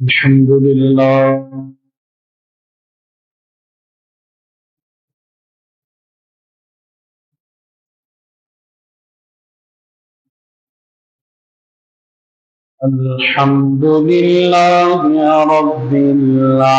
الحمد لله الحمد لله رب العالمين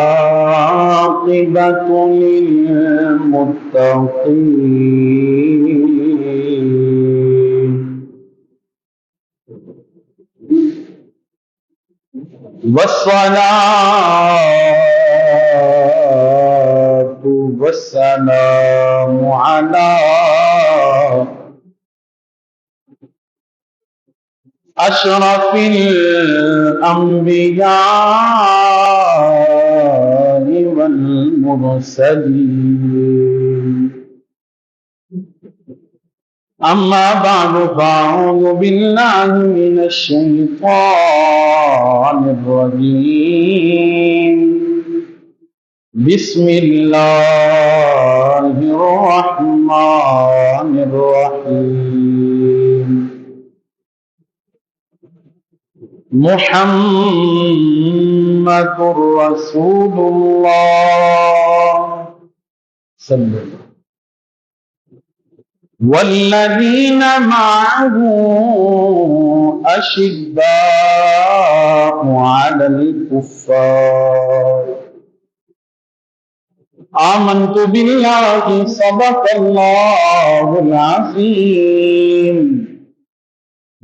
والعاقبة للمتقين والصلاة والسلام على أشرف الأنبياء والمرسلين أما بعد فأعوذ بالله من الشيطان الرجيم بسم الله الرحمن الرحيم محمد رسول الله صلى الله عليه وسلم والذين معه أشداء على الكفار آمنت بالله صدق الله العظيم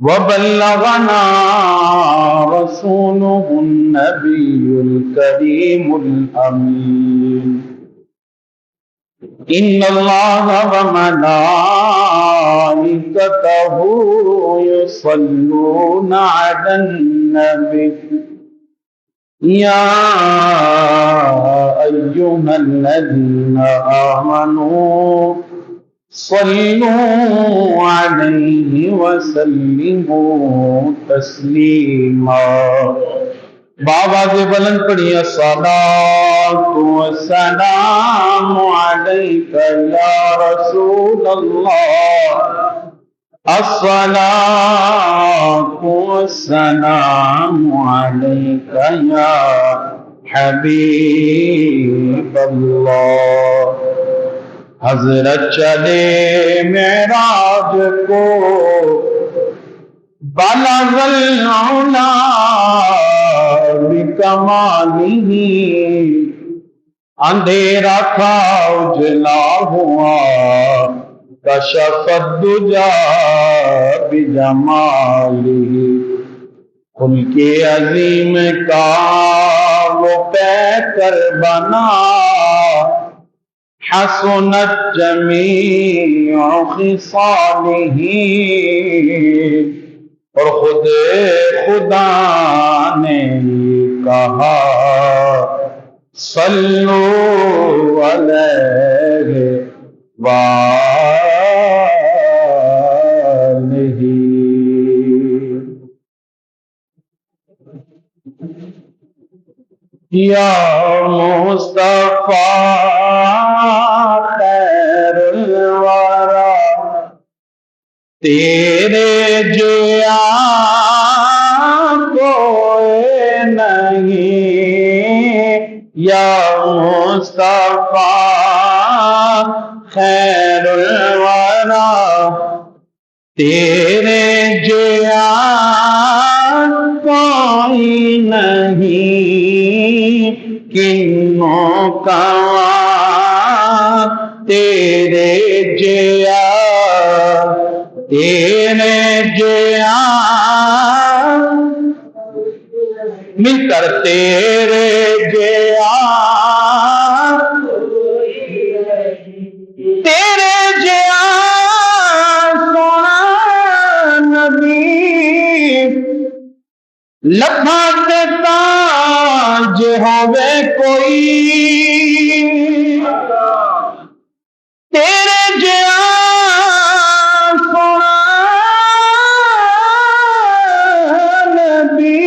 وبلغنا رسوله النبي الكريم الأمين إن الله وملائكته يصلون على النبي يا أيها الذين آمنوا صلوا عليه وسلموا تسليما بآواز بلند پڑھیے الصلاة والسلام عليك يا رسول الله الصلاة والسلام عليك يا حبيب الله حضرت چلے معراج کو بلغ العلا بکمالہ اندھیرا تھا اجلا ہوا کشف الدجا بجمالہ خلق عظیم کا وہ پیکر بنا حسنت جمیع خصالہ اور خود خدا نے کہا صلو علیہ وآلہ یا مصطفیٰ خیر الورا تیرے جیا کوئی نہیں یا مصطفیٰ خیر الورا تیرے جیا کوئی نہیں کنوں کا تیرے جیا تیرے جیا مل کر تیرے جیا تیرے جیا سونا نبی لبھاں تے تاج ہوے کوئی تیرے جیا سونا نبی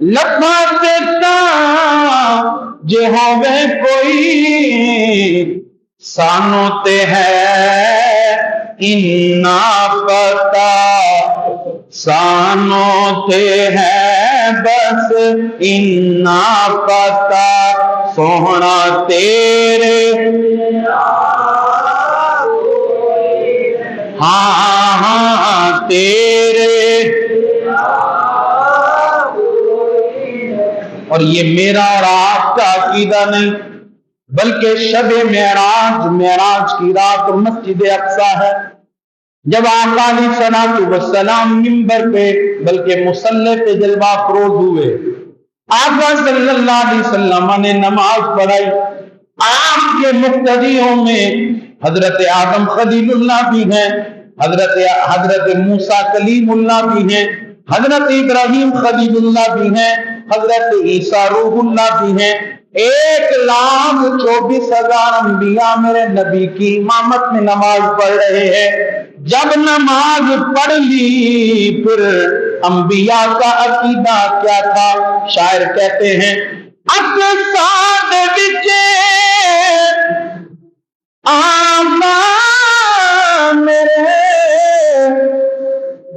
لبھاں تے تاج جے ہوے کوئی سانو تے ہے انا پتا سانو تے ہے بس انا پتا سوہنا تیرے ہاں تیرے اور یہ میرا اور آپ کا عقیدہ نہیں بلکہ شب معراج کی رات مسجد اقصی ہے جب آقا علیہ الصلوۃ والسلام منبر پہ بلکہ مصلی پہ جلوہ افروز ہوئے آقا صلی اللہ علیہ وسلم نے نماز پڑھائی آپ کے مقتدیوں میں حضرت آدم خلیل اللہ بھی ہیں حضرت موسیٰ کلیم اللہ بھی ہیں حضرت ابراہیم خلیل اللہ بھی ہیں حضرت عیسیٰ روح اللہ بھی ہیں 1,24,000 انبیاء میرے نبی کی امامت میں نماز پڑھ رہے ہیں جب نماز پڑھ لی پھر انبیاء کا عقیدہ کیا تھا شاعر کہتے ہیں اقصاد وچے آقا میرے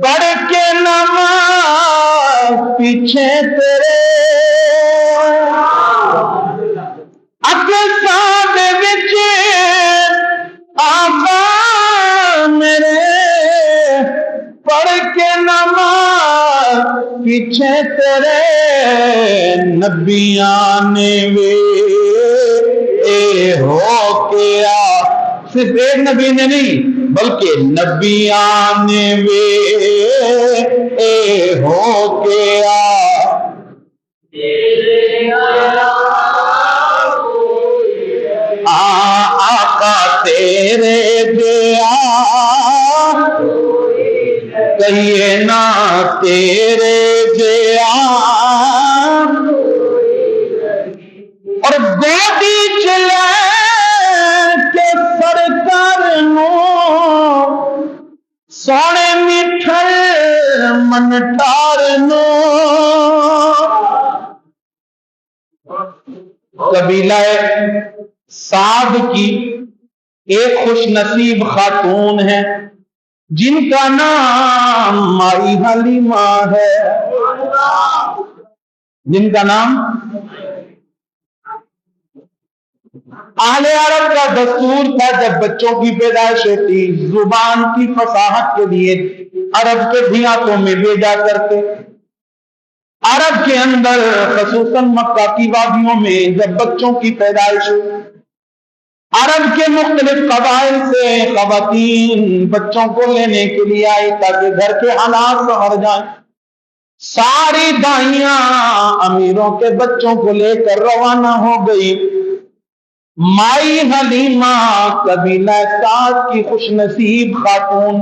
پڑھ کے نماز پیچھے تیرے اقصاد وچے آقا میرے پڑھ کے نماز پیچھے تیرے نبیاں نے وے ہو کیا صرف ایک نبی نے نہیں بلکہ نبیاں نے وے ہو کیا آقا تیرے دیا کہیے نا تیرے دیا اور گودی چلے کے سرکار نو سونے مٹھل منٹار نو قبیلہ سعد کی ایک خوش نصیب خاتون ہے جن کا نام مائی حلیمہ ہے جن کا نام اہل عرب کا دستور تھا جب بچوں کی پیدائش ہوتی زبان کی فصاحت کے لیے عرب کے دیہاتوں میں بھیجا کرتے عرب کے اندر خصوصاً مکہ کی وادیوں میں جب بچوں کی پیدائش عرب کے مختلف قبائل سے خواتین بچوں کو لینے کے لیے آئی تاکہ گھر کے حالات سنور جائیں ساری دائیاں امیروں کے بچوں کو لے کر روانہ ہو گئی مائی حلیمہ قبیلہ سعد کی خوش نصیب خاتون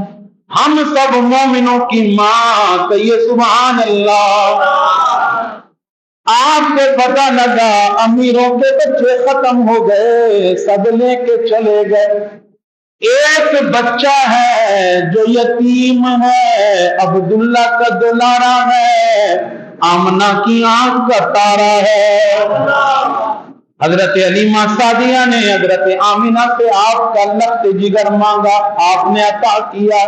ہم سب مومنوں کی ماں کہیے سبحان اللہ آپ کو پتہ لگا امیروں کے بچے ختم ہو گئے سب لے کے چلے گئے ایک بچہ ہے جو یتیم ہے عبداللہ کا دلارا ہے آمنہ کی آنکھ کا تارا ہے حضرت علیمہ سعدیہ نے حضرت آمنہ سے آپ کا لخت جگر مانگا آپ نے عطا کیا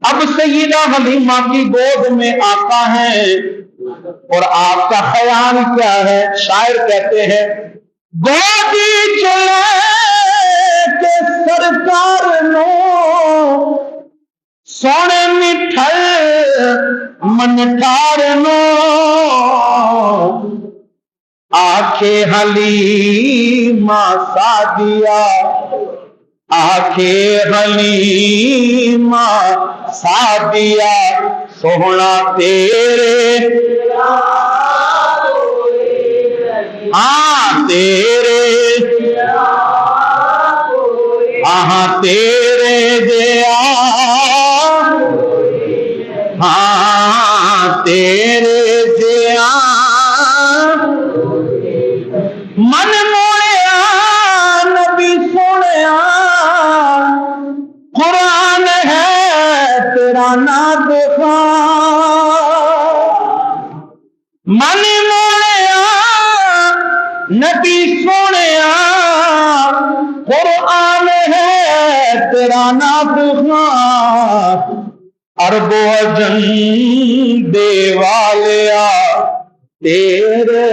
اب سیدہ حلیمہ کی گود میں آقا ہے اور آپ کا خیال کیا ہے شاعر کہتے ہیں گودی چلے کے سرکار نو سونے مٹھل منٹار نو آنکھیں حلیمہ سعدیہ آنکھیں حلیمہ سعدیہ سوہنا تیرے تیرے تیرے دیا تیرے دیا من موڑیا نبی سوڑیا قرآن ہے تیرا نام خواہ، من موڑیا نبی سونے قرآن ہے تیرا نافخاں، عرب و عجم دے والیا تیرے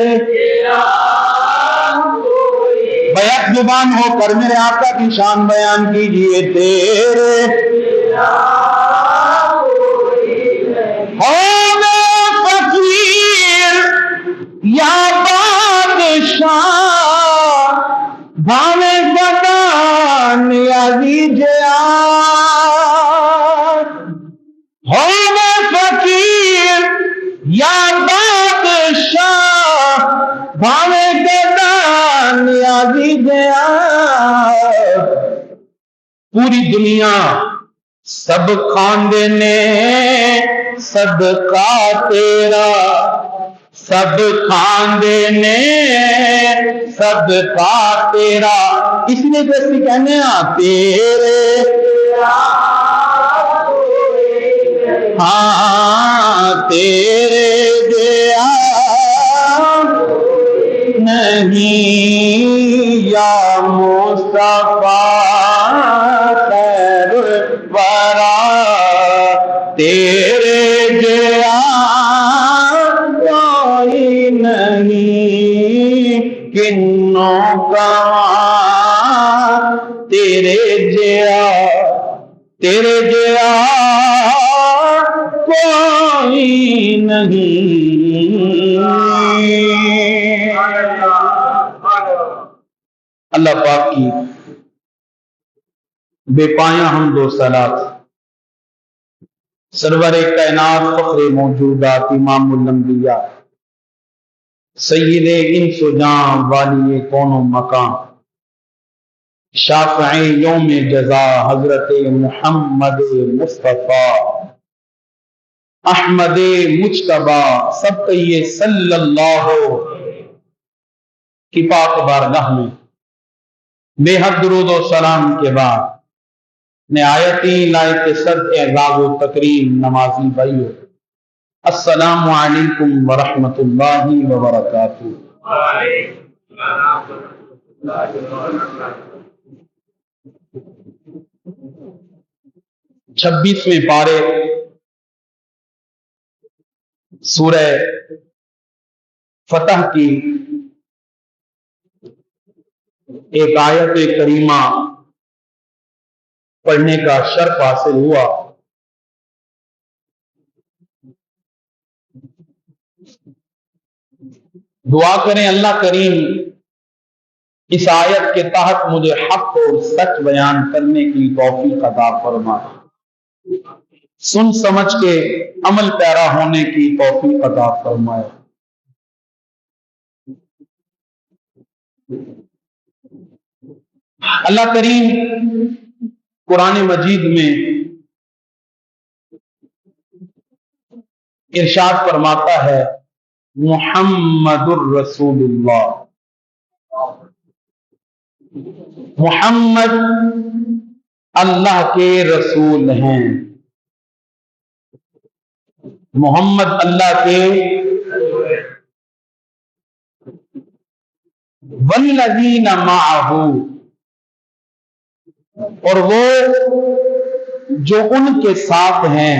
بیک زبان ہو کر میرے آقا کی شان بیان کیجئے، تیرے ہو میں فقیر یا بادشاہ، بھاوے گدان نیازی جیا، ہو میں فقیر یا بادشاہ، بھاوے گدان نیازی جیا، پوری دنیا سب کھاندے نے صدقہ تیرا، سب کھاندے نے صدقہ تیرا، اس لیے جیسے کہنے تیرے ہاں تیرے دیا نہیں یا مصطفیٰ خیر ورا، تیرے جیا کوئی نہیں کنوں کا، تیرے جیا کوئی نہیں۔ اللہ پاک کی بے پایاں حمد و صلات سرور کائنات فخر موجودات امام الانبیاء سید انس و جاں والی کون و مکان شافع یوم جزا حضرت محمد مصطفیٰ احمد مجتبی سب یہ صلی اللہ کی پاک بارگاہ میں بے حد درود و سلام کے بعد نہایتی لائق صد اعزاز و تکریم نمازی بھائیو، السلام علیکم ورحمۃ اللہ وبرکاتہ۔ 26ویں پارے سورہ فتح کی ایک آیت کریمہ پڑھنے کا شرف حاصل ہوا۔ دعا کریں اللہ کریم اس آیت کے تحت مجھے حق اور سچ بیان کرنے کی توفیق عطا فرمائے، سن سمجھ کے عمل پیرا ہونے کی توفیق عطا فرمائے۔ اللہ کریم قرآن مجید میں ارشاد فرماتا ہے محمد الرسول اللہ، محمد اللہ کے رسول ہیں، محمد اللہ کے والذین معہ، اور وہ جو ان کے ساتھ ہیں۔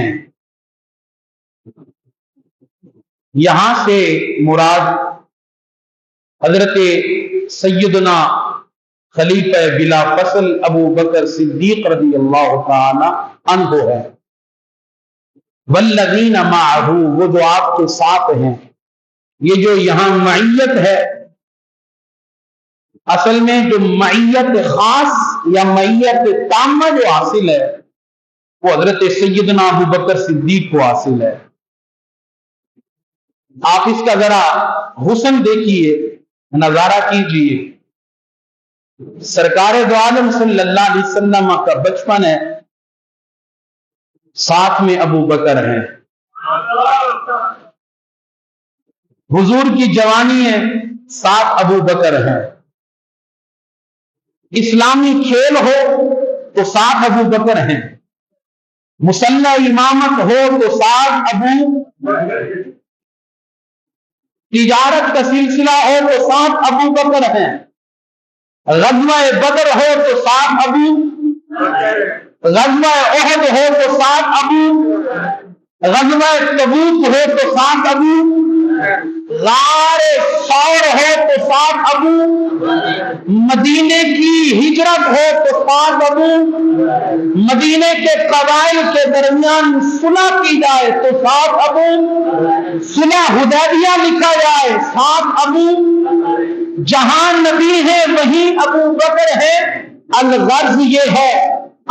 یہاں سے مراد حضرت سیدنا خلیفہ بلا فصل ابو بکر صدیق رضی اللہ تعالی عنہ ہے۔ والذین معہ، وہ جو آپ کے ساتھ ہیں۔ یہ جو یہاں معیت ہے، اصل میں جو معیت خاص یا معیت تامہ جو حاصل ہے وہ حضرت سیدنا ابو بکر صدیق کو حاصل ہے۔ آپ اس کا ذرا حسن دیکھیے، نظارہ کیجئے۔ سرکار دو عالم صلی اللہ علیہ وسلم کا بچپن ہے، ساتھ میں ابو بکر ہیں۔ حضور کی جوانی ہے، ساتھ ابو بکر ہیں۔ اسلامی کھیل ہو تو ساتھ ابو بکر ہیں، مسلح امامت ہو تو ساتھ ابو، تجارت کا سلسلہ ہو تو ساتھ ابو بکر ہیں، غزوہ بدر ہو تو ساتھ ابو، غزوہ احد ہو تو ساتھ ابو، غزوہ تبوک ہو تو ساتھ ابو، غار ثور ہو تو ساتھ ابو، مدینے کی ہجرت ہو تو ساتھ ابو، مدینے کے قبائل کے درمیان صلح کی جائے تو ساتھ ابو، صلح حدیبیہ لکھا جائے ساتھ ابو، جہاں نبی ہے وہیں ابو بکر ہے۔ الغرض یہ ہے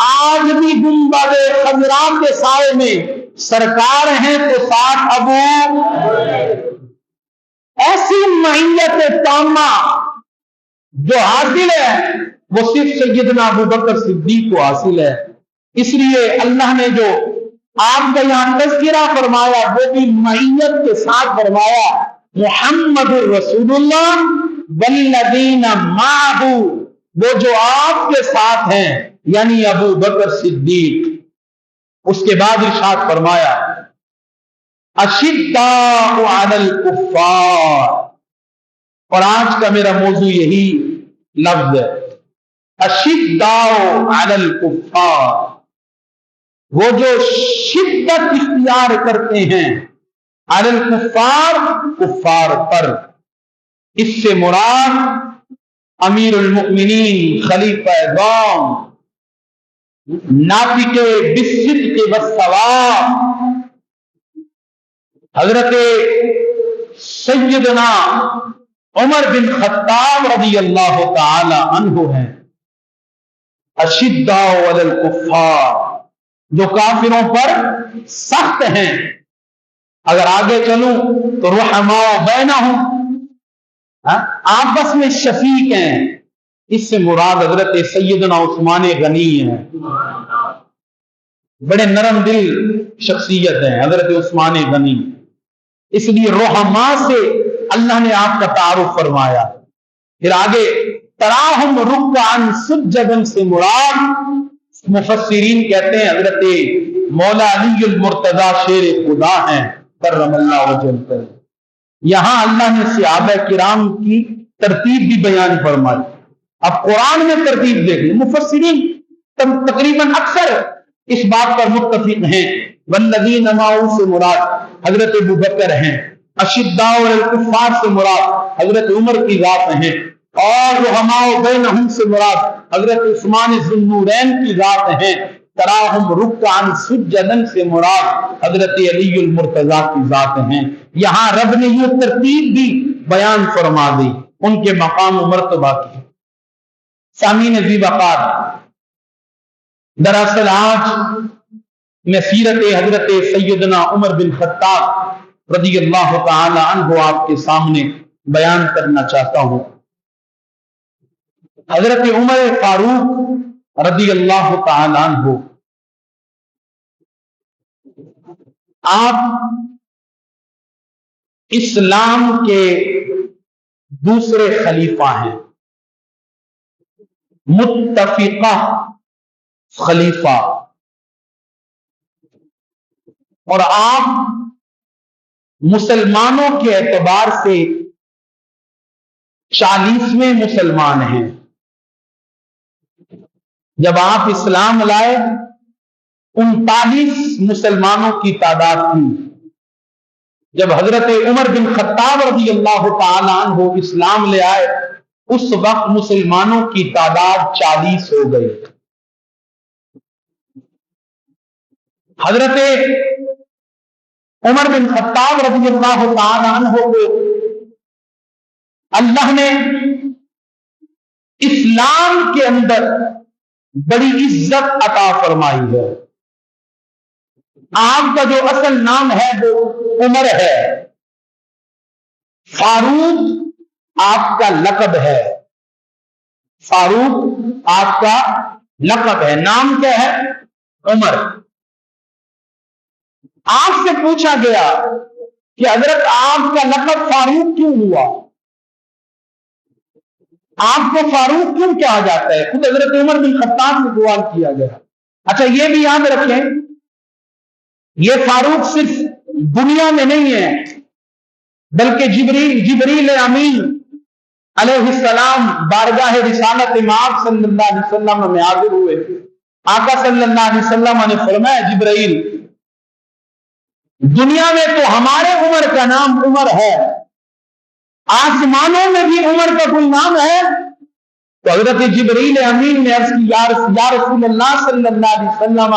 آج بھی گنبد خضرا کے سائے میں سرکار ہیں تو ساتھ ابو۔ ایسی معیت تامہ جو حاصل ہے وہ صرف سیدنا ابو بکر صدیق کو حاصل ہے۔ اس لیے اللہ نے جو آپ کا یہاں تذکرہ فرمایا وہ بھی معیت کے ساتھ فرمایا، محمد رسول اللہ والذین معہ، وہ جو آپ کے ساتھ ہیں یعنی ابو بکر صدیق۔ اس کے بعد ارشاد فرمایا اشداء علی الکفار، اور آج کا میرا موضوع یہی لفظ ہے، اشداء علی الکفار، وہ جو شدت اختیار کرتے ہیں علی الکفار، کفار پر۔ اس سے مراد امیر المؤمنین خلیفہ دوم ناطق بالصدق والصواب حضرت سیدنا عمر بن خطاب رضی اللہ تعالی عنہ ہیں۔ اشداء علی الکفار، جو کافروں پر سخت ہیں۔ اگر آگے چلوں تو رحماء بینہم، آپس میں شفیق ہیں۔ اس سے مراد حضرت سیدنا عثمان غنی ہیں، بڑے نرم دل شخصیت ہیں حضرت عثمان غنی۔ اس لیے رحماء سے اللہ نے آپ کا تعارف فرمایا۔ پھر آگے تراہم رکعا سجدا سے مراد مفسرین کہتے ہیں حضرت مولا علی المرتضی شیر خدا ہیں کرم اللہ وجہ۔ یہاں اللہ نے صحابہ کرام کی ترتیب بھی بیان فرمائی۔ اب قرآن میں ترتیب دیکھیں، مفسرین تقریباً اکثر اس بات پر متفق ہیں، والذین معہ سے مراد حضرت ابو بکر ہیں، اشداء علی الکفار سے مراد حضرت عمر کی ذات ہیں، اور رحماء بینہم سے مراد حضرت عثمان ذو النورین کی ذات ہیں، تراہم رکعا سجدا سے مراد حضرت علی المرتضی کی ذات ہیں۔ یہاں رب نے یہ ترتیب بھی بیان فرما دی ان کے مقام و مرتبہ کی۔ سامعین ذی وقار، دراصل آج میں سیرت حضرت سیدنا عمر بن خطاب رضی اللہ تعالی عنہ آپ کے سامنے بیان کرنا چاہتا ہوں۔ حضرت عمر فاروق رضی اللہ تعالی عنہ، آپ اسلام کے دوسرے خلیفہ ہیں، متفقہ خلیفہ، اور آپ مسلمانوں کے اعتبار سے 40ویں مسلمان ہیں۔ جب آپ اسلام لائے 39 مسلمانوں کی تعداد تھی۔ جب حضرت عمر بن خطاب رضی اللہ تعالی عنہ اسلام لے آئے اس وقت مسلمانوں کی تعداد 40 ہو گئی۔ حضرت عمر بن خطاب رضی اللہ تعالی عنہ کو اللہ نے اسلام کے اندر بڑی عزت عطا فرمائی ہے۔ آپ کا جو اصل نام ہے وہ عمر ہے، فاروق آپ کا لقب ہے، فاروق آپ کا لقب ہے، نام کیا ہے؟ عمر۔ آپ سے پوچھا گیا کہ حضرت آپ کا لقب فاروق کیوں ہوا؟ آپ کو فاروق کیوں کہا جاتا ہے؟ خود حضرت عمر بن خطاب سے سوال کیا گیا۔ اچھا یہ بھی یاد رکھیں، یہ فاروق صرف دنیا میں نہیں ہے بلکہ جبریل امین علیہ السلام بارگاہ رسالت امام صلی اللہ علیہ وسلم میں حاضر ہوئے. آقا صلی اللہ علیہ وسلم نے فرمایا جبرائیل دنیا میں تو ہمارے عمر کا نام عمر ہے، آسمانوں میں بھی عمر کا کوئی نام ہے؟ تو حضرت جبرائیل امین نے عرض کی یا رسول اللہ صلی اللہ علیہ وسلم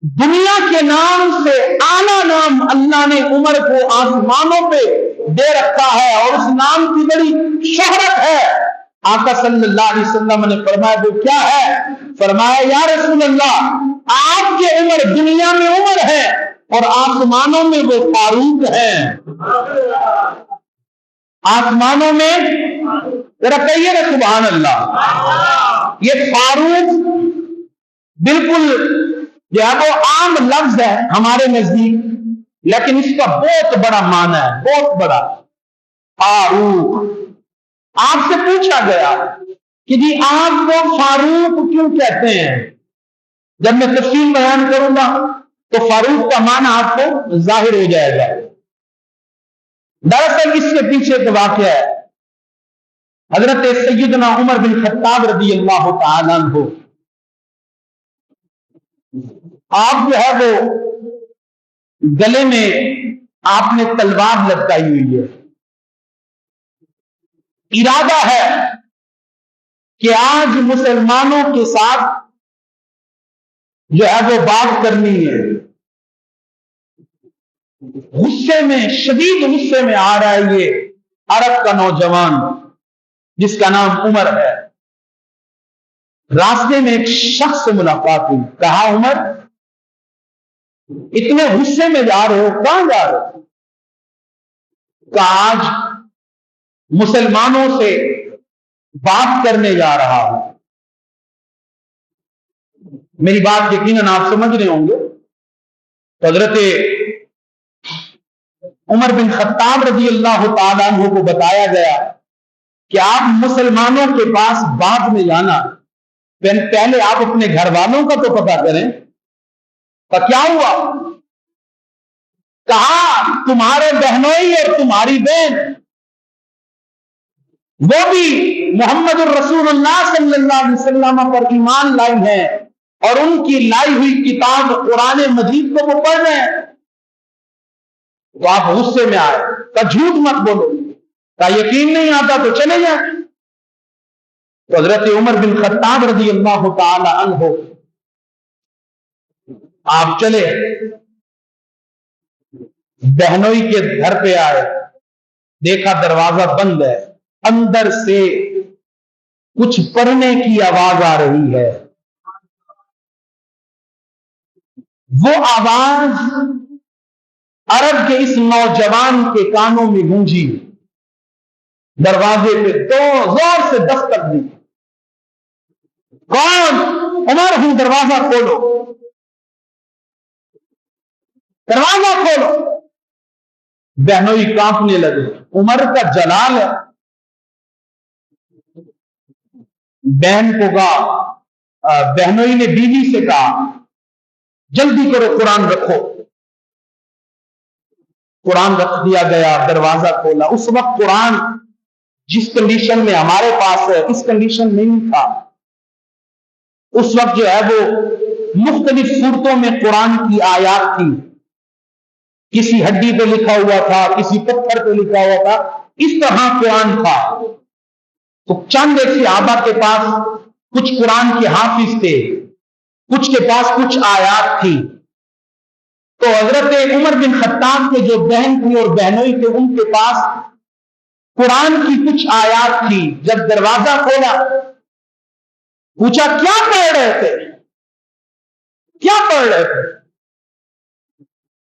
دنیا کے نام سے اعلیٰ نام اللہ نے عمر کو آسمانوں پہ دے رکھا ہے اور اس نام کی بڑی شہرت ہے. آقا صلی اللہ علیہ وسلم نے فرمایا وہ کیا ہے؟ فرمایا یا رسول اللہ آپ کے عمر دنیا میں عمر ہے اور آسمانوں میں وہ فاروق ہیں. آسمانوں میں ذرا کہیے نا سبحان اللہ. یہ فاروق بالکل جو ہے وہ عام لفظ ہے ہمارے نزدیک، لیکن اس کا بہت بڑا معنی ہے، بہت بڑا. فاروق آپ سے پوچھا گیا کہ جی آپ کو فاروق کیوں کہتے ہیں؟ جب میں تفصیل بیان کروں گا تو فاروق کا معنی آپ کو ظاہر ہو جائے گا. دراصل اس کے پیچھے ایک واقعہ ہے. حضرت سیدنا عمر بن خطاب رضی اللہ تعالیٰ عنہ آپ جو ہے وہ گلے میں آپ نے تلوار لٹکائی ہوئی ہے. ارادہ ہے کہ آج مسلمانوں کے ساتھ جو ہے وہ بات کرنی ہے. غصے میں، شدید غصے میں آ رہا ہے یہ عرب کا نوجوان جس کا نام عمر ہے. راستے میں ایک شخص سے ملاقات ہوئی. کہا عمر اتنے غصے میں جا رہے ہو، کہاں جا رہے ہو؟ کہا آج مسلمانوں سے بات کرنے جا رہا ہوں. میری بات یقیناً آپ سمجھ رہے ہوں گے. حضرت عمر بن خطاب رضی اللہ تعالیٰ عنہ کو بتایا گیا کہ آپ مسلمانوں کے پاس بات میں جانا، پہلے آپ اپنے گھر والوں کا تو پتہ کریں. تو کیا ہوا؟ کہا تمہارے بہنوئی اور تمہاری بہن وہ بھی محمد الرسول اللہ صلی اللہ علیہ وسلم پر ایمان لائی ہیں اور ان کی لائی ہوئی کتاب قرآن مجید کو وہ پڑھ رہے ہیں. تو آپ غصے میں آئے. کہ جھوٹ مت بولو، کہ یقین نہیں آتا تو چلے جائیں. تو حضرت عمر بن خطاب رضی اللہ تعالی عنہ آپ چلے، بہنوئی کے گھر پہ آئے، دیکھا دروازہ بند ہے، اندر سے کچھ پڑھنے کی آواز آ رہی ہے. وہ آواز عرب کے اس نوجوان کے کانوں میں گونجی. دروازے پہ تو زور سے دستک دی. کون؟ عمر ہوں، دروازہ کھولو، دروازہ کھولو. بہنوئی کانپنے لگے. عمر کا جلال ہے. بہن کو کہا، بہنوئی نے بیوی سے کہا جلدی کرو قرآن رکھو. قرآن رکھ دیا گیا، دروازہ کھولا. اس وقت قرآن جس کنڈیشن میں ہمارے پاس ہے اس کنڈیشن میں نہیں تھا. اس وقت جو ہے وہ مختلف صورتوں میں قرآن کی آیات تھی. کسی ہڈی پہ لکھا ہوا تھا، کسی پتھر پہ لکھا ہوا تھا، اس طرح قرآن تھا. تو چند ایک صحابہ کے پاس کچھ قرآن کے حافظ تھے، کچھ کے پاس کچھ آیات تھی. تو حضرت عمر بن خطاب کے جو بہن تھی اور بہنوئی تھے ان کے پاس قرآن کی کچھ آیات تھی. جب دروازہ کھولا پوچھا کیا پڑھ رہے تھے؟ کیا پڑھ رہے تھے؟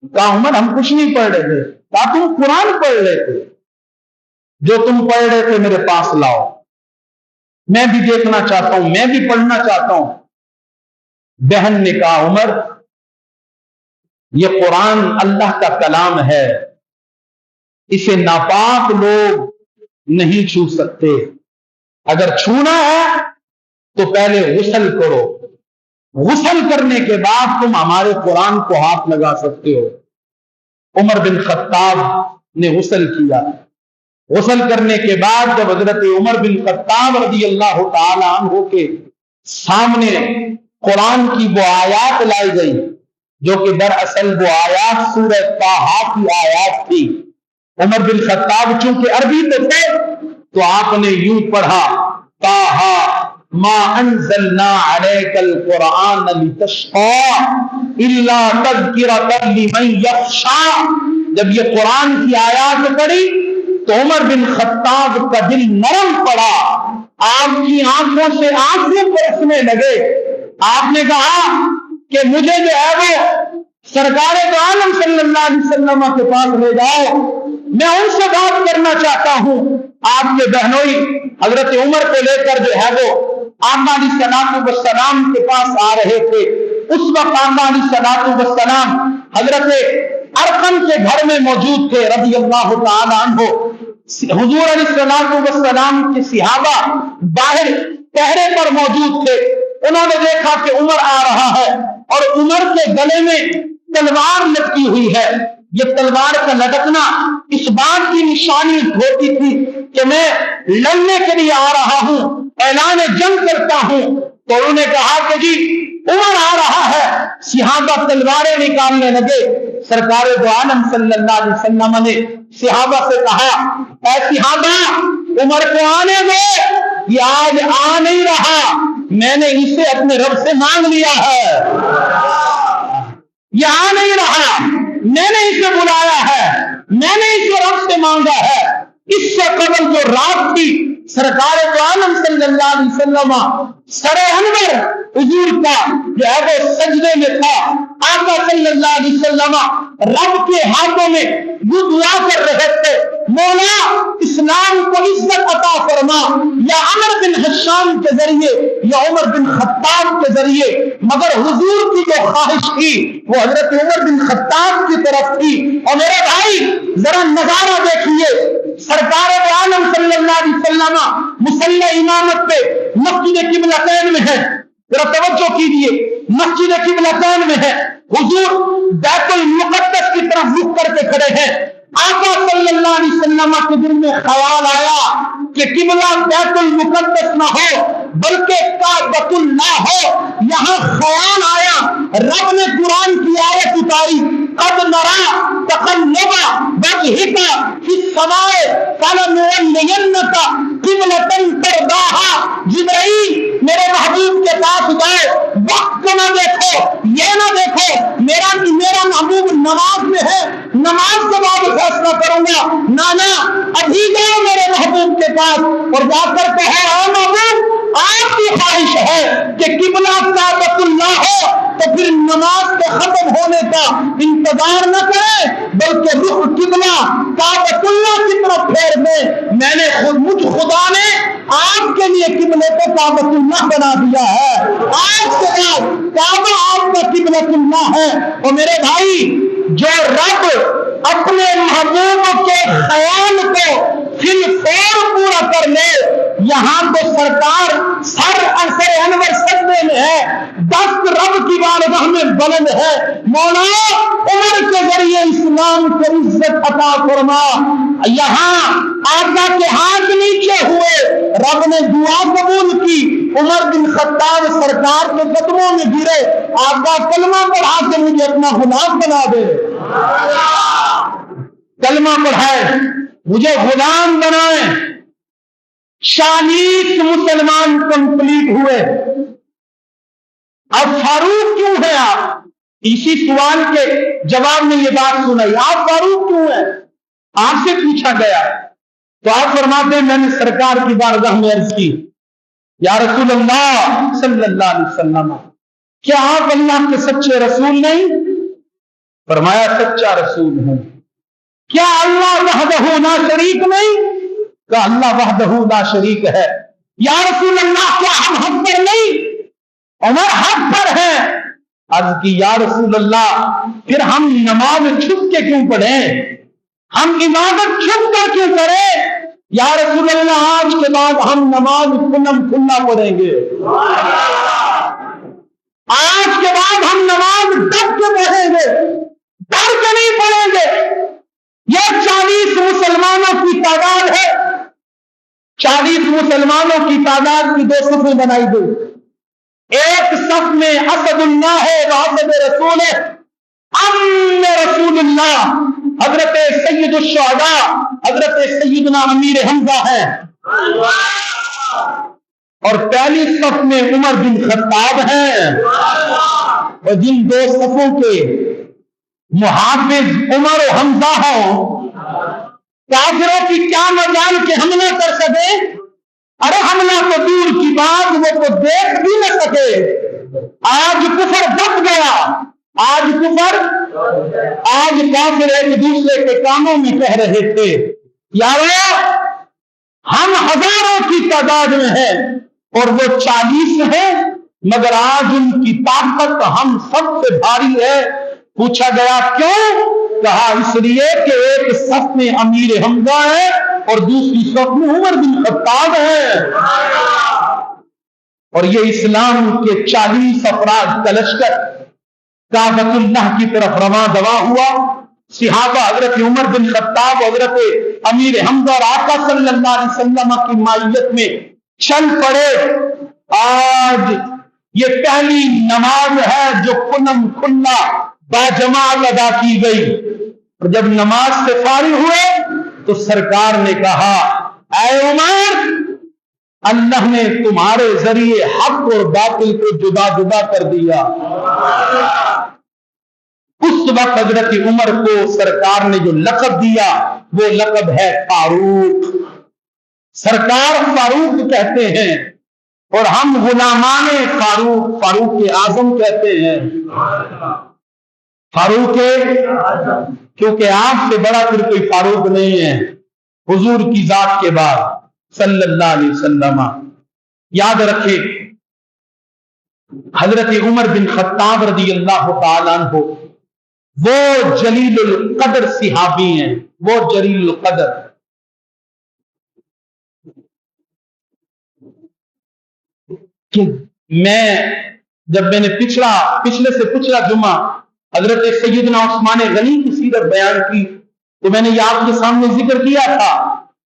کہا عمر ہم کچھ نہیں پڑھ رہے تھے. کہا تم قرآن پڑھ رہے تھے؟ جو تم پڑھ رہے تھے میرے پاس لاؤ، میں بھی دیکھنا چاہتا ہوں، میں بھی پڑھنا چاہتا ہوں. بہن نے کہا عمر یہ قرآن اللہ کا کلام ہے، اسے ناپاک لوگ نہیں چھو سکتے. اگر چھونا ہے تو پہلے غسل کرو، غسل کرنے کے بعد تم ہمارے قرآن کو ہاتھ لگا سکتے ہو. عمر بن خطاب نے غسل کیا. غسل کرنے کے بعد جب حضرت عمر بن خطاب رضی اللہ تعالی عنہ کے سامنے قرآن کی وہ آیات لائی گئی جو کہ دراصل وہ آیات سورہ طٰہٰ کی آیات تھی. عمر بن خطاب چونکہ عربی تو تھے تو آپ نے یوں پڑھا طٰہٰ ما انزلنا علیک القرآن لتشقى الا تذکرۃ لمن یخشی. جب یہ قرآن کی آیات پڑھی تو عمر بن خطاب کا دل نرم پڑا, آپ کی آنکھوں سے آنسو برسنے لگے. آپ نے کہا کہ مجھے جو ہے وہ سرکار دو عالم صلی اللہ علیہ وسلم کے پاس لے جاؤ, میں ان سے بات کرنا چاہتا ہوں. آپ کے بہنوئی حضرت عمر کو لے کر جو ہے وہ آقا علیہ الصلوۃ والسلام کے پاس آ رہے تھے. اس وقت آقا علیہ الصلوۃ والسلام حضرت ارقم کے گھر میں موجود تھے رضی اللہ تعالی عنہ. حضور علیہ الصلوۃ والسلام کے صحابہ باہر پہرے پر موجود تھے. انہوں نے دیکھا کہ عمر آ رہا ہے اور عمر کے گلے میں تلوار لٹکی ہوئی ہے. یہ تلوار کا لٹکنا اس بات کی نشانی ہوتی تھی کہ میں لڑنے کے لیے آ رہا ہوں, اعلان جنگ کرتا ہوں. تو انہوں نے کہا کہ جی عمر آ رہا ہے. صحابہ تلواریں نکالنے لگے. سرکار دو عالم صلی اللہ علیہ وسلم نے صحابہ سے کہا اے صحابہ عمر کو آنے دو, یہ آج آ نہیں رہا, میں نے اسے اپنے رب سے مانگ لیا ہے. یہ آ نہیں رہا, میں نے اسے بلایا ہے, میں نے اسے رب سے مانگا ہے. اس سے قبل جو رات تھی سرکار دو عالم صلی اللہ علیہ وسلم سر انور حضور کا جو ہے وہ سجدے میں تھا. آقا صلی اللہ علیہ وسلم رب کے ہاتھوں میں دعا کر رہے تھے, مولا اسلام کو عزت عطا فرما, یا عمر بن حشام کے ذریعے یا عمر بن خطاب کے ذریعے. مگر حضور کی جو خواہش تھی وہ حضرت عمر بن خطاب کی طرف تھی. اور میرے بھائی ذرا نظارہ دیکھیے, سرکار عالم صلی اللہ علیہ وسلم مصلی امامت پہ مسجد قبلتین میں ہے. ذرا توجہ کیجیے, مسجد قبلتین میں ہے. حضور بیت المقدس کی طرف رخ کر کے کھڑے ہیں. آقا صلی اللہ علیہ وسلم کے دل میں خیال آیا کہ قبلہ بیت المقدس نہ ہو بلکہ کعبۃ اللہ ہو. یہاں خیال آیا, رب نے قرآن کی آیت اتاری قد نرا تقلب وجهك في السماء فلنولينك قبلة ترضاها. جبرائیل میرے محبوب کے پاس گئے, وقت نہ دیکھو, یہ نہ دیکھو میرا محبوب نماز میں ہے, نماز کے بعد فیصلہ کروں گا. نانا ابھی جاؤ میرے محبوب کے پاس اور جا کر کہو اے محبوب آپ کی خواہش ہے کہ قبلہ کعبۃ اللہ ہو تو پھر نماز کے ختم ہونے کا انتظار نہ کرے بلکہ رخ قبلہ کعبۃ اللہ کی طرف پھیر دے. میں نے مجھ خدا نے آپ کے لیے قبلے کو کعبۃ اللہ بنا دیا ہے. آج کے بعد کعبہ آپ کا قبلۃ اللہ ہے. اور میرے بھائی جو رب اپنے محبوب کے خیال کو فی الفور پورا کر لے, یہاں تو سرکار سر انور سجدے میں ہے, دست رب کی بارگاہ میں بلند ہے. مولا عمر کے ذریعے اسلام کو عزت عطا فرما. یہاں آقا کے ہاتھ نیچے ہوئے, رب نے دعا قبول کی. عمر بن خطاب سرکار کے قدموں میں گرے, آقا کلمہ پڑھا کے مجھے اپنا غلام بنا دے. کلمہ پڑھائے, مجھے غلام بنائے. 40 مسلمان کمپلیٹ ہوئے. اب فاروق کیوں ہے آپ؟ اسی سوال کے جواب میں یہ بات سنائی, آپ فاروق کیوں ہیں؟ آپ سے پوچھا گیا تو آپ فرماتے ہیں میں نے سرکار کی بارگاہ میں عرض کی یا رسول اللہ صلی اللہ علیہ وسلم کیا آپ اللہ کے سچے رسول نہیں؟ فرمایا سچا رسول ہوں. کیا اللہ وحدہ لا شریک نہیں؟ کہ اللہ وحدہ لا شریک ہے. یا رسول اللہ کیا ہم حق پر نہیں؟ عمر حق پر ہے. عرض کی یا رسول اللہ پھر ہم نماز چھپ کے کیوں پڑھیں, ہم عبادت چھپ کر کیوں کریں؟ یا رسول اللہ آج کے بعد ہم نماز کھلا پڑھیں گے. آج کے بعد ہم نماز ڈٹ کے پڑھیں گے, ڈر کے نہیں پڑھیں گے. یہ 40 مسلمانوں کی تعداد ہے، 40 مسلمانوں کی تعداد کی 2 صفیں بنائی گئی۔ ایک صف میں اسد اللہ ہے و اسد رسول ہے، امن رسول اللہ حضرت سید الشہداء حضرت سیدنا امیر حمزہ ہے، اور پہلی صف میں عمر بن خطاب ہیں، اور جن 2 صفوں کے محافظ عمر و حمزہ ہوں، کافروں کی کیا مجال کہ حملہ کر سکے؟ ارے حملہ تو دور کی بات، وہ تو دیکھ بھی نہ سکے۔ آج کفر دب گیا، آج کافر ایک دوسرے کے کانوں میں کہہ رہے تھے یارو ہم ہزاروں کی تعداد میں ہیں اور وہ 40 ہیں، مگر آج ان کی طاقت ہم سب سے بھاری ہے۔ پوچھا گیا کیوں؟ کہا اس لیے کہ ایک صف میں امیر حمزہ ہے اور دوسری صف میں عمر بن خطاب ہے، اور یہ اسلام کے 40 افراد کا لشکر کعبۃ اللہ کی طرف رواں دواں ہوا۔ صحابہ حضرت عمر بن خطاب، حضرت امیر حمزہ اور آقا صلی اللہ علیہ وسلم کی معیت میں چل پڑے۔ آج یہ پہلی نماز ہے جو کھلا باجماعت ادا کی گئی، اور جب نماز سے فارغ ہوئے تو سرکار نے کہا اے عمر، اللہ نے تمہارے ذریعے حق اور باطل کو جدا جدا کر دیا۔ اس وقت حضرت عمر کو سرکار نے جو لقب دیا وہ لقب ہے فاروق۔ سرکار فاروق کہتے ہیں اور ہم غلامان فاروق، فاروق اعظم کہتے ہیں۔ فاروق کیونکہ آپ سے بڑا پھر کوئی فاروق نہیں ہے حضور کی ذات کے بعد صلی اللہ علیہ وسلم۔ یاد رکھے حضرت عمر بن خطاب رضی اللہ تعالیٰ عنہ وہ جلیل القدر صحابی ہیں، وہ جلیل القدر۔ کہ جب میں نے پچھلے سے پچھلا جمعہ حضرت سیدنا عثمان غنی کی سیرت بیان کی تو میں نے یہ آپ کے سامنے ذکر کیا تھا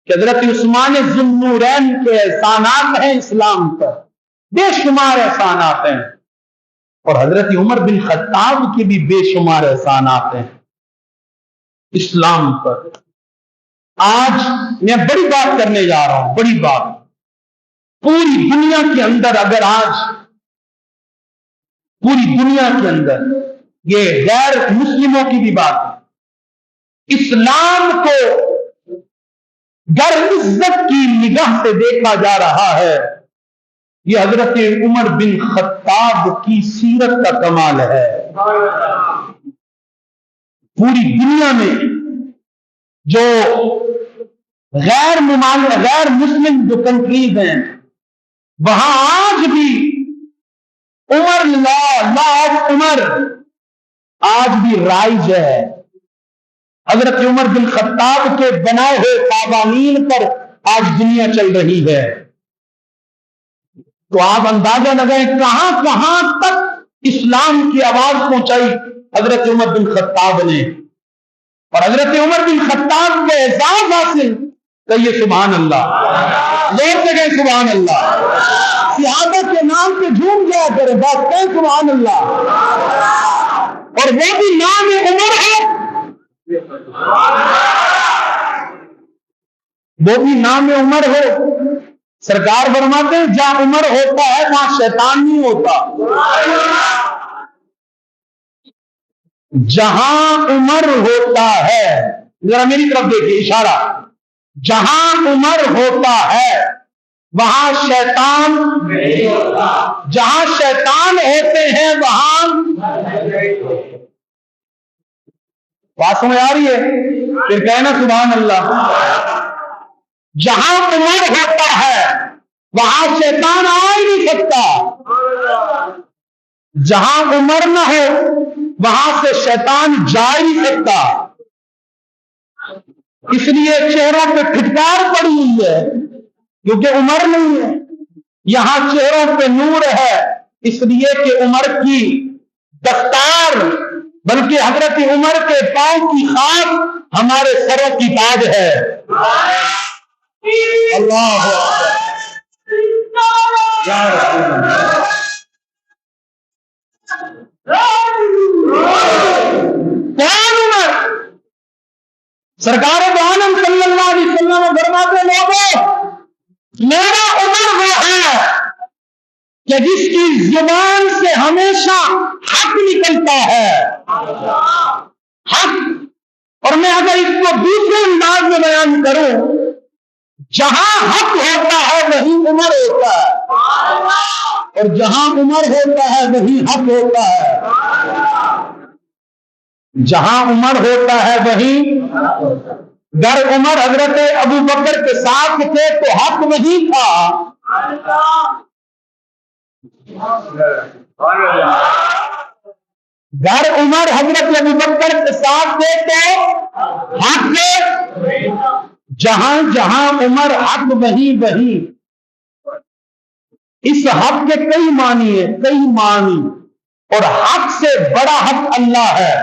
کہ حضرت عثمان ذو النورین کے احسانات ہیں اسلام پر، بے شمار احسانات ہیں، اور حضرت عمر بن خطاب کی بھی بے شمار احسانات ہیں اسلام پر۔ آج میں بڑی بات کرنے جا رہا ہوں، بڑی بات۔ پوری دنیا کے اندر اگر آج پوری دنیا کے اندر یہ غیر مسلموں کی بھی بات ہے، اسلام کو گر عزت کی نگاہ سے دیکھا جا رہا ہے، یہ حضرت عمر بن خطاب کی سیرت کا کمال ہے۔ پوری دنیا میں جو غیر مسلم جو کنٹریز ہیں وہاں آج بھی عمر لا آف عمر آج بھی رائج ہے۔ حضرت عمر بن خطاب کے بنائے ہوئے قوانین پر آج دنیا چل رہی ہے۔ تو آپ اندازہ لگائیں کہاں کہاں تک اسلام کی آواز پہنچائی حضرت عمر بن خطاب نے، اور حضرت عمر بن خطاب کے اعزاز حاصل کہیے سبحان اللہ، لوگ کہیں سبحان اللہ، صحابہ کے نام پہ جھوم جایا کرے، بات کہیں سبحان اللہ، اور وہ بھی نام عمر ہے، وہ بھی نام عمر ہو۔ سرکار فرماتے ہیں جہاں عمر ہوتا ہے وہاں شیطان نہیں ہوتا۔ جہاں عمر ہوتا ہے، ذرا میری طرف دیکھیے اشارہ، جہاں عمر ہوتا ہے وہاں شیطان نہیں ہوتا، جہاں شیطان ہوتے ہیں وہاں بات سمجھ آ رہی ہے؟ پھر کہنا سبحان اللہ۔ جہاں عمر ہوتا ہے وہاں شیطان آ ہی نہیں سکتا، جہاں عمر نہ ہو وہاں سے شیطان جا ہی نہیں سکتا۔ اس لیے چہروں پہ پھٹکار پڑی ہوئی ہے کیونکہ عمر نہیں ہے، یہاں چہروں پہ نور ہے اس لیے کہ عمر کی دستار بلکہ حضرت عمر کے پاؤں کی خاک ہمارے سروں کی تاج ہے. اللہ یا رسول اللہ. کون عمر؟ سرکار دو عالم صلی اللہ علیہ وسلم فرماتے لوگوں میرا عمر وہ ہے کہ جس کی زبان سے ہمیشہ حق نکلتا ہے. حق. اور میں اگر اس کو دوسرے انداز میں بیان کروں، جہاں حق ہوتا ہے وہی عمر ہوتا ہے، اور جہاں عمر ہوتا ہے وہی حق ہوتا ہے. جہاں عمر ہوتا ہے وہی. گر عمر حضرت ابو بکر کے ساتھ تھے تو حق وہی تھا. گر عمر حضرت ابو بکر کے ساتھ تھے تو حق. جہاں جہاں عمر حق وہی وہی. اس حق کے کئی معنی ہیں، کئی معنی. اور حق سے بڑا حق اللہ ہے.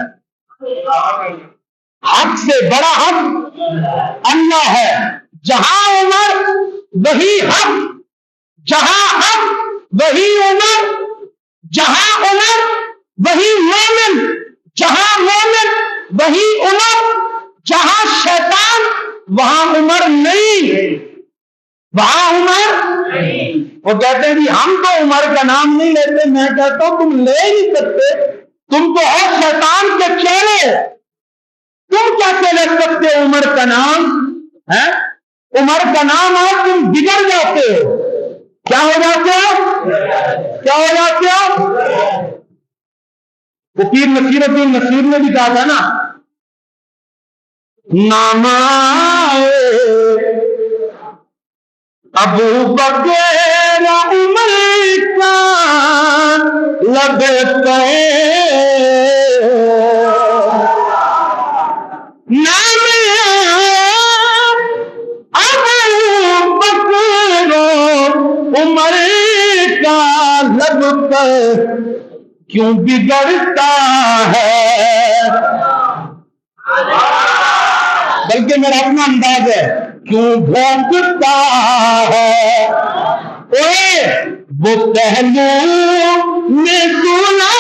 حق سے بڑا حق اللہ ہے. جہاں عمر وہی حق، جہاں حق وہی عمر، جہاں عمر وہی مومن، جہاں مومن وہی عمر، جہاں شیطان وہاں عمر نہیں. وہاں عمر نہیں. وہ کہتے ہیں جی ہم تو عمر کا نام نہیں لیتے. میں کہتا ہوں تم لے نہیں سکتے، تم تو اور شیطان کے چہرے. تم کیسے لے سکتے ہو عمر کا نام؟ عمر کا نام اور تم بگڑ جاتے ہو. کیا ہو جاتے ہو؟ کیا ہو جاتے ہو؟ وہ پیر نصیرت النصیر نے بھی کہا تھا نا، نام ابو بکر عمر کا لگتا نام ابو بکر عمر کا لگتا کیوں بگڑتا ہے. بلکہ میرا اپنا انداز ہے، کیوں بھونکتا ہے. وہ پہلو میں سنا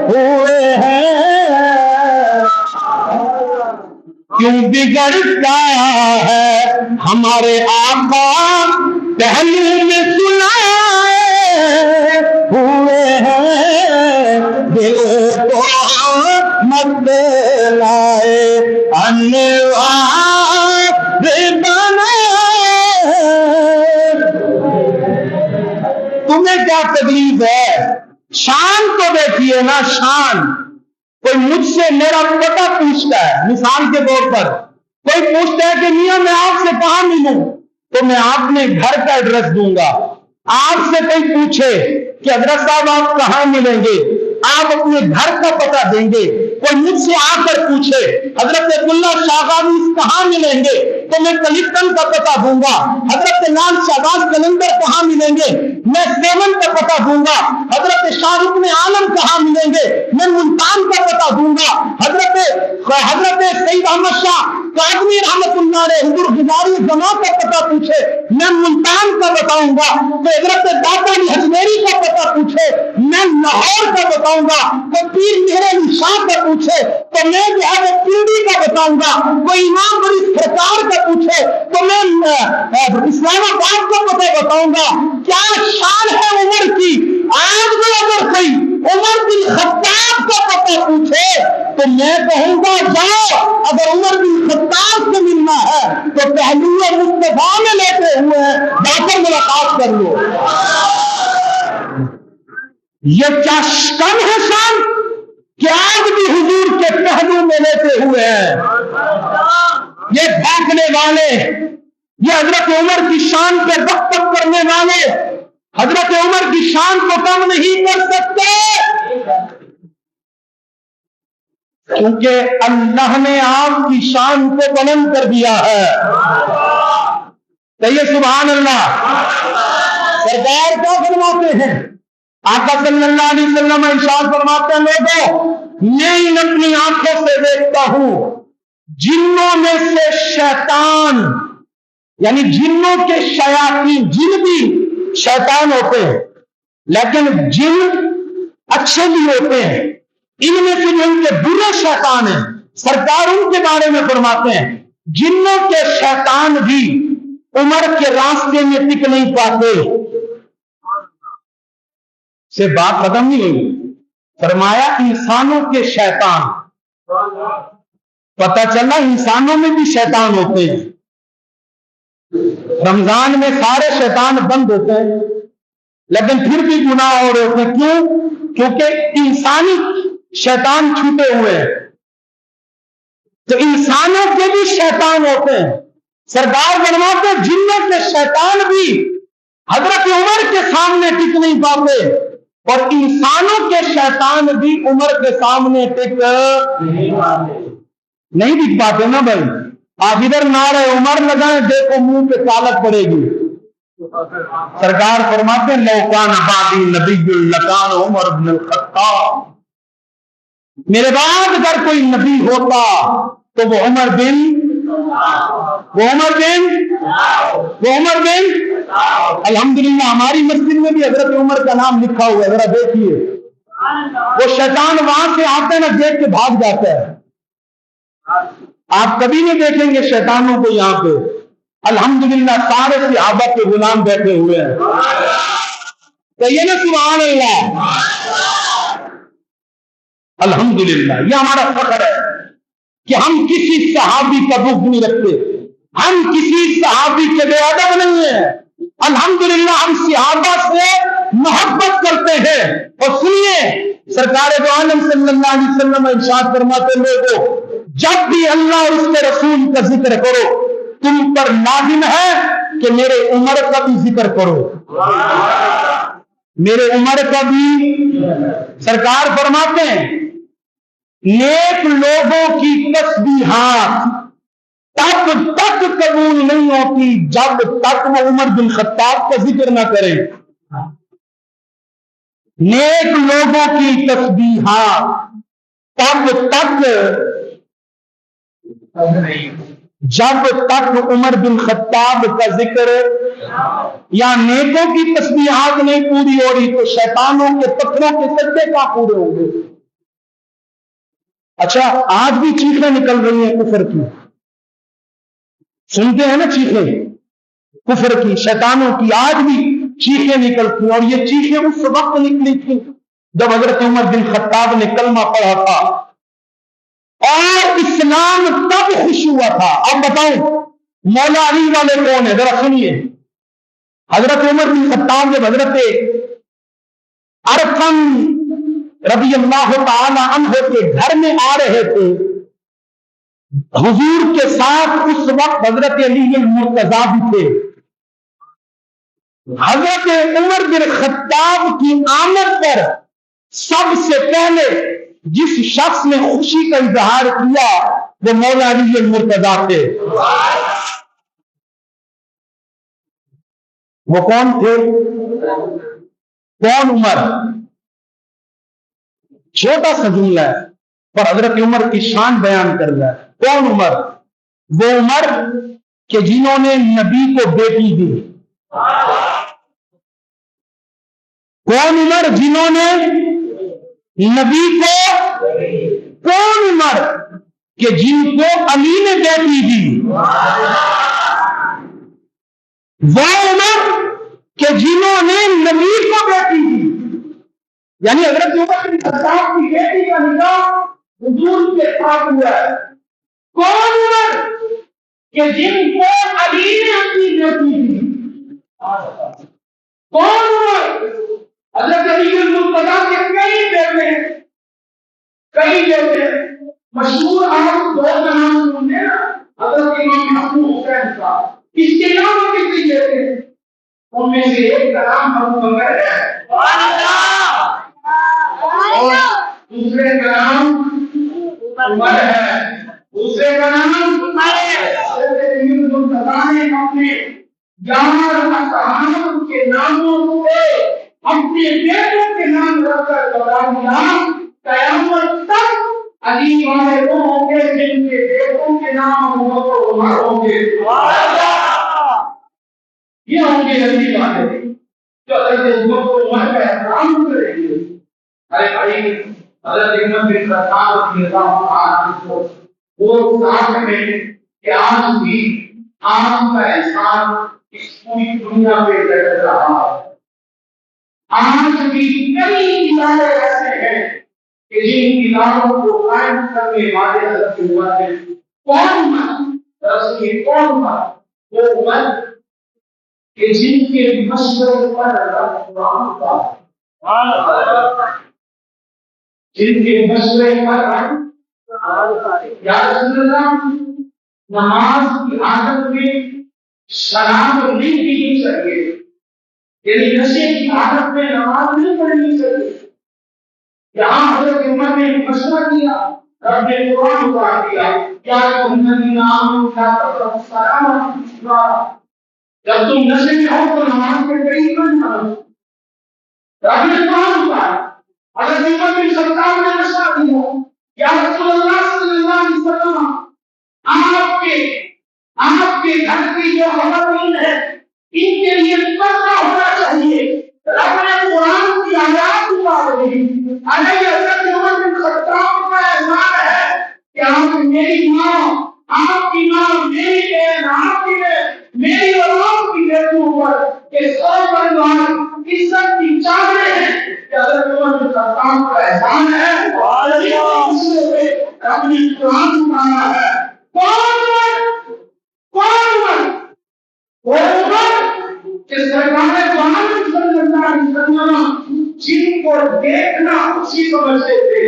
ہوئے ہیں کیوں بگڑتا ہے. ہمارے آقا پہلو میں سنا ہوئے ہیں. دل کو مت لائے انوار بنا. تمہیں کیا تکلیف ہے؟ شان تو دیکھیے نا، شان. کوئی مجھ سے میرا پتہ پوچھتا ہے، مثال کے طور پر کوئی پوچھتا ہے کہ میاں میں آپ سے کہاں ملوں، تو میں آپ نے گھر کا ایڈریس دوں گا. آپ سے کوئی پوچھے کہ حضرت صاحب آپ کہاں ملیں گے، آپ اپنے گھر کا پتہ دیں گے. کوئی مجھ سے آ کر پوچھے حضرت عبداللہ شاہغانی کہاں ملیں گے، تو میں کلکٹن کا پتہ دوں گا. حضرت لال شہباز قلندر کہاں ملیں گے، میں سیون کا پتہ دوں گا. حضرت شاہ رکن عالم کہاں ملیں گے، میں ملتان کا پتہ دوں گا. حضرت سید احمد شاہ قادمی رحمت اللہ علیہ حضور غزاری زما کا پتہ پوچھے میں ملتان کا بتاؤں گا. تو حضرت داتا علی حجویری کا پتہ پوچھے میں لاہور کا بتاؤں گا. کوئی پیر مہر علی شاہ کا پوچھے تو میں جو ہے وہ پنڈی کا بتاؤں گا. کوئی امام بڑی سرکار کا پوچھے تو میں اسلام آباد کا پتہ بتاؤں گا. کیا شان ہے عمر کی. آج بھی اگر کوئی عمر بن خطاب کا پتہ پوچھے تو میں کہوں گا جاؤ، اگر عمر بن خطاب سے ملنا ہے تو پہلو مصطفیٰ میں لیتے ہوئے جا کر ملاقات کر لو. یہ کیا کم ہے شان کہ آج بھی حضور کے پہلو میں لیتے ہوئے ہیں. یہ بھاگنے والے، یہ حضرت عمر کی شان پہ دستک کرنے والے حضرت عمر کی شان کو کم نہیں کر سکتے، کیونکہ اللہ نے آپ کی شان کو بلند کر دیا ہے. کہیے سبحان اللہ. سرکار کیا فرماتے ہیں؟ آقا صلی اللہ علیہ وسلم ارشاد فرماتے ہیں لوگوں میں ان اپنی آنکھوں سے دیکھتا ہوں جنوں میں سے شیطان یعنی جنوں کے شیاطین جن بھی شیطان ہوتے ہیں لیکن جن اچھے بھی ہوتے ہیں ان میں سے جو ان کے برے شیطان ہیں سرکار ان کے بارے میں فرماتے ہیں جنوں کے شیطان بھی عمر کے راستے میں ٹک نہیں پاتے سے بات ختم نہیں ہوئی فرمایا انسانوں کے شیطان پتہ چلا انسانوں میں بھی شیطان ہوتے ہیں رمضان میں سارے شیطان بند ہوتے ہیں لیکن پھر بھی گناہ اور ہوتے ہیں کیوں کیونکہ انسانی شیطان چھوٹے ہوئے ہیں تو انسانوں کے بھی شیطان ہوتے ہیں سرکار فرماتے ہیں جنوں کے شیطان بھی حضرت عمر کے سامنے ٹک نہیں پاتے اور انسانوں کے شیطان بھی عمر کے سامنے ٹک نہیں ٹک پاتے نا بھائی آپ ادھر نعرہ عمر لگائیں دیکھو منہ پہ کالک پڑے گی سرکار فرماتے ہیں لو کان بعدی نبی لکان عمر بن الخطاب میرے بعد اگر کوئی نبی ہوتا تو وہ عمر بن الحمدللہ ہماری مسجد میں بھی حضرت عمر کا نام لکھا ہوا ہے ذرا دیکھیے وہ شیطان وہاں سے آتا ہے نا دیکھ کے بھاگ جاتا ہے آپ کبھی نہیں دیکھیں گے شیطانوں کو یہاں پہ الحمدللہ سارے صحابہ کے غلام بیٹھے ہوئے ہیں کہیے نا سبحان اللہ الحمدللہ یہ ہمارا فخر ہے کہ ہم کسی صحابی کا بغض نہیں رکھتے ہم کسی صحابی کے بے ادب نہیں ہیں الحمدللہ ہم صحابہ سے محبت کرتے ہیں اور سنیے سرکار دو عالم صلی اللہ علیہ وسلم ارشاد فرماتے لوگوں جب بھی اللہ اور اس کے رسول کا ذکر کرو تم پر لازم ہے کہ میرے عمر کا بھی ذکر کرو میرے عمر کا بھی سرکار فرماتے ہیں نیک لوگوں کی تسبیحات تب تک قبول نہیں ہوتی جب تک وہ عمر بن خطاب کا ذکر نہ کریں نیک لوگوں کی تسبیحات تب تک جب تک عمر بن خطاب کا ذکر یا نیکوں کی تسبیحات نہیں پوری ہو رہی تو شیطانوں کے پتھروں کے سجدے کہاں پورے ہوں گے اچھا آج بھی چیخیں نکل رہی ہیں کفر کی سنتے ہیں نا چیخیں کفر کی شیطانوں کی آج بھی چیخیں نکلتی اور یہ چیخیں اس وقت نکلی تھی جب حضرت عمر بن خطاب نے کلمہ پڑھا تھا اور اسلام تب خوش ہوا تھا اب بتاؤں مولا علی والے کون ہیں ذرا سنیے حضرت عمر بن خطاب جب حضرت ارقم رضی اللہ تعالی عنہ کے گھر میں آ رہے تھے حضور کے ساتھ اس وقت حضرت علی المرتضیٰ بھی تھے حضرت عمر بن خطاب کی آمد پر سب سے پہلے جس شخص نے خوشی کا اظہار کیا وہ مولا علی المرتضیٰ تھے وہ کون تھے کون عمر چھوٹا سا جملہ ہے پر حضرت عمر کی شان بیان کر رہا ہے کون عمر وہ عمر کہ جنہوں نے نبی کو بیٹی دی کون عمر جنہوں نے نبی کو کون عمر کہ جن کو علی نے بیٹی دی وہ عمر کہ جنہوں نے نبی کو بیٹی دی یعنی حضرت عمر بن خطاب کی بیٹی کا نکاح حضور کے ساتھ ہوا ہے کون عمر کہ جن کو علی نے اپنی بیٹی دی کون عمر حضرت علی المرتضیٰ کے کئی بیٹے مشہور اہم دو کا نام سنتے ہیں حضرت امام حسن حسین کا اس کے علاوہ کسی بیٹے ان میں سے ایک کا نام ابو بکر ہے اور دوسرے کا نام عمر ہے دوسرے کا نام عمر ہے حضرت المرتضیٰ نے اپنے 11 صحابہ کے ناموں سے اپنے بیٹوں کے نام رکھ کر بتا دیا قیامت تک علی والے وہ ہوں گے جن کے بیٹوں کے نام عمر ہوں گے، یہ ہوں گے علی والے جو حضرت عمر کا احترام کریں گے۔ ارے بھائی حضرت عمر بن خطاب رضی اللہ عنہ وہ ساتھ میں کہ آج بھی آپ کا احسان اس پوری دنیا پہ لگ رہا ہے۔ آج بھی کئی ادارے ایسے ہیں کہ جن اداروں کو قائم کرنے والے حضرت عمر نے کون مت رسول کون مت وہ مت کہ جن کے مشورے پر قرآن کا جن کے مشورے پر یا رسول اللہ نماز کی عادت میں شراب نہیں پینی چاہیے، یعنی نشے کی عادت میں نماز نہیں پڑھنی چاہیے۔ یہاں حضرت عمر نے مشورہ کیا، رب نے قرآن اتار دیا یا الذین آمنوا لا تقربوا الصلاۃ جب تم نشے میں ہو تو نماز کے قریب مت جاؤ۔ رب نے قرآن اتارا، حضرت عمر بن خطاب نے مشورہ دیا یا رسول اللہ صلی اللہ علیہ وسلم آپ کے گھر کی جو خواتین ہے ان کے لیے پردہ ہونا چاہیے۔ رب نے قرآن کی آیات اتار دی، علیہ حضرت عمر بن خطاب کا احسان ہے کہ آپ میری ماں، آپ کی ماں، میری بہن، آپ کی بہن، میری اور آپ کی بیٹوں پر کہ سو پریوار عزت کی چادریں ہیں کہ حضرت عمر بن خطاب کا احسان ہے۔ رب نے قرآن اتارا ہے، جن کو دیکھنا خوشی سمجھتے تھے،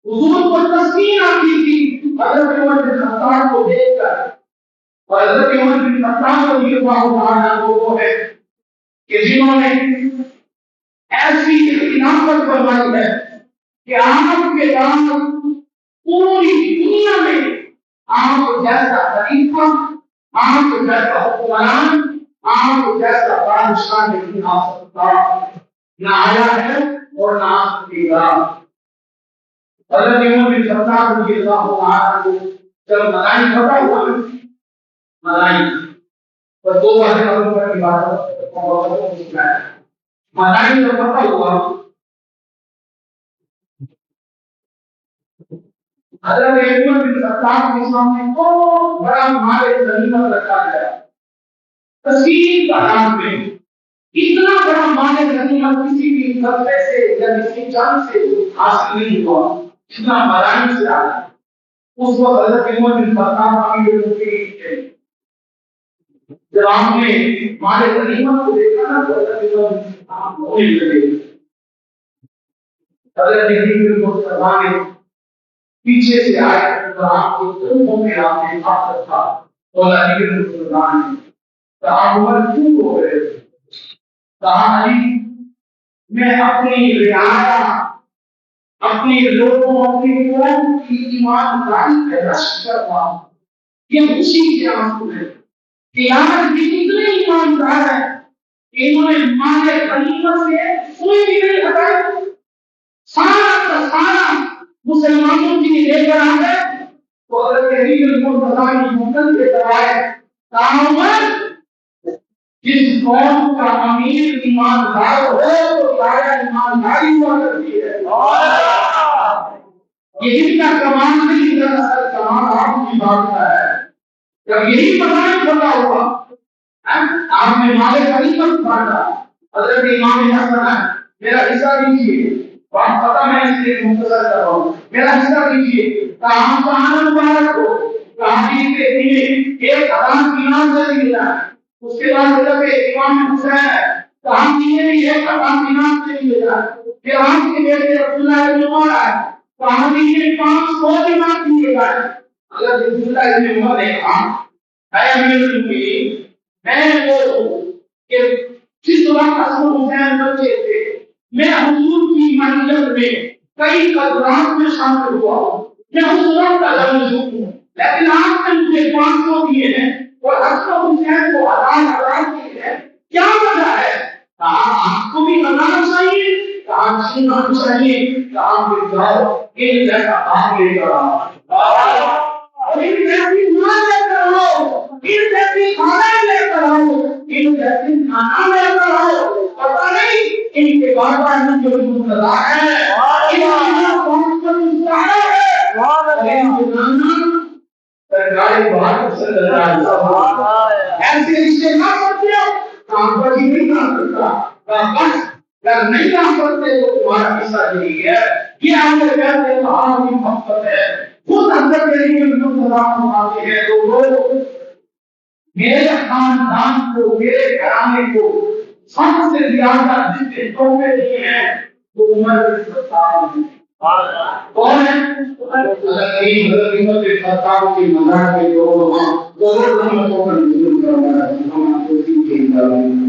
حضور کو تسکین آتی تھی حضرت عمر بن خطاب کو دیکھ کر۔ اور حضرت عمر بن خطاب رضی اللہ عنہ وہ ہے کہ جنہوں نے ایسی خلافت فرمائی ہے کہ آپ کے بعد پوری دنیا میں آپ جیسا خلیفہ، آپ جیسا حکمران، آپ جیسا بادشاہ نہیں آ سکتا، نہ آیا ہے اور نہ آ سکے گا۔ حضرت عمر بن خطاب رضی اللہ عنہ کو جب ملائی پتہ ہوا، ملائی پر دو باتیں کرنے کی بات ہے، ملائی جب پتہ ہوا حضرت عمر بن خطاب کے سامنے بہت بڑا مال غنیمت رکھا گیا، تسکین کا نام میں اتنا بڑا مال غنیمت کسی بھی قبضے سے یا کسی جان سے حاصل نہیں ہوا، اتنا ملائم سے آیا۔ اس وقت حضرت عمر بن خطاب کی تھے، جب آپ نے مال غنیمت کو دیکھا نا تو حضرت عمر بن خطاب رونے لگے۔ حضرت عمر نے پیچھے سے آئے تو آپ کو تنہوں میں آپ نے بات رکھا، مولا علی بن مسلمان نے کہا عمر کیوں ہو رہے؟ کہا علی میں اپنی رعایا، اپنے لوگوں، اپنی قوم کی ایمانداری کا رشک کرتا ہوں، یہ خوشی کے آنسو ہے کہ آج بھی اتنے ایماندار ہیں کہ انہوں نے مال غنیمت سے کوئی بھی نہیں ہٹائی، سارا کا سارا مسلمانوں کی لے کر آ گئے۔ تو حضرت علی بن مسلمان ممکن کے کرائے کامر جس قوم کا امیر ایماندار ہو تو سارا ایمانداری ہوا کرتی ہے۔ یہی کا کمال نہیں، دراصل کمال آپ کی بات کا ہے۔ جب یہی پتہ نہیں چلا ہوا آپ نے مال غنیمت بانٹا، حضرت امام حسن ہے میرا حصہ دیجیے، بات پتہ میں اس لیے مختصر کر رہا ہوں، میرا حصہ دیجیے، کہاں کا آنند مبارک ہو، کہاں کے ایک ہزار دینار سے ملا، اس کے بعد حضرت امام حسین ہے کہاں کی ایک ہزار دینار سے ملا، پھر آپ کے بیٹے عبداللہ ابن عمر ہے کہاں کی 500 دینار سے ملا۔ حضرت عبداللہ ابن عمر نے کہا اے امیر المؤمنین، میں وہ کہ جس وقت حسن حسین بچے تھے میں حضور کی منزل میں کئی قدرات میں شامل ہوا ہوں، میں اس وقت کا لمحہ ہوں، لیکن آپ نے مجھے 500 دیے ہیں اور حسن حسین کو 1000 دیے ہیں، کیا وجہ ہے؟ سننا چاہیے کہ آپ بھی جاؤ ان جیسا کام لے کر آؤ، ان جیسی ایمان لے کر آؤ، ان جیسی کھانا لے کر آؤ، ان جیسی کھانا لے کر آؤ، پتہ نہیں ان کے بابا ان جو منتظر ہے، ان کون سے مستعار ہے، سرکاری بات سے ایسے رشتے نہ کرتے ہو، کام پر ہی نہیں کر سکتا، بس اگر نہیں کام کرتے تو تمہارا حصہ نہیں ہے، یہ ہم نے کہتے ہیں آپ کی محبت ہے، خود اندر کے لیے جو سلام آتے ہیں تو وہ میرے خاندان کو، میرے گھرانے کو سب سے زیادہ جس کے تحفے دیے ہیں تو عمر بن خطاب نے۔ کون ہے؟ حضرت عمر بن خطاب کی مزار کے لوگ وہاں ضرور رحمتوں کا نزول کروایا، ہم آپ کو سیکھیں گے۔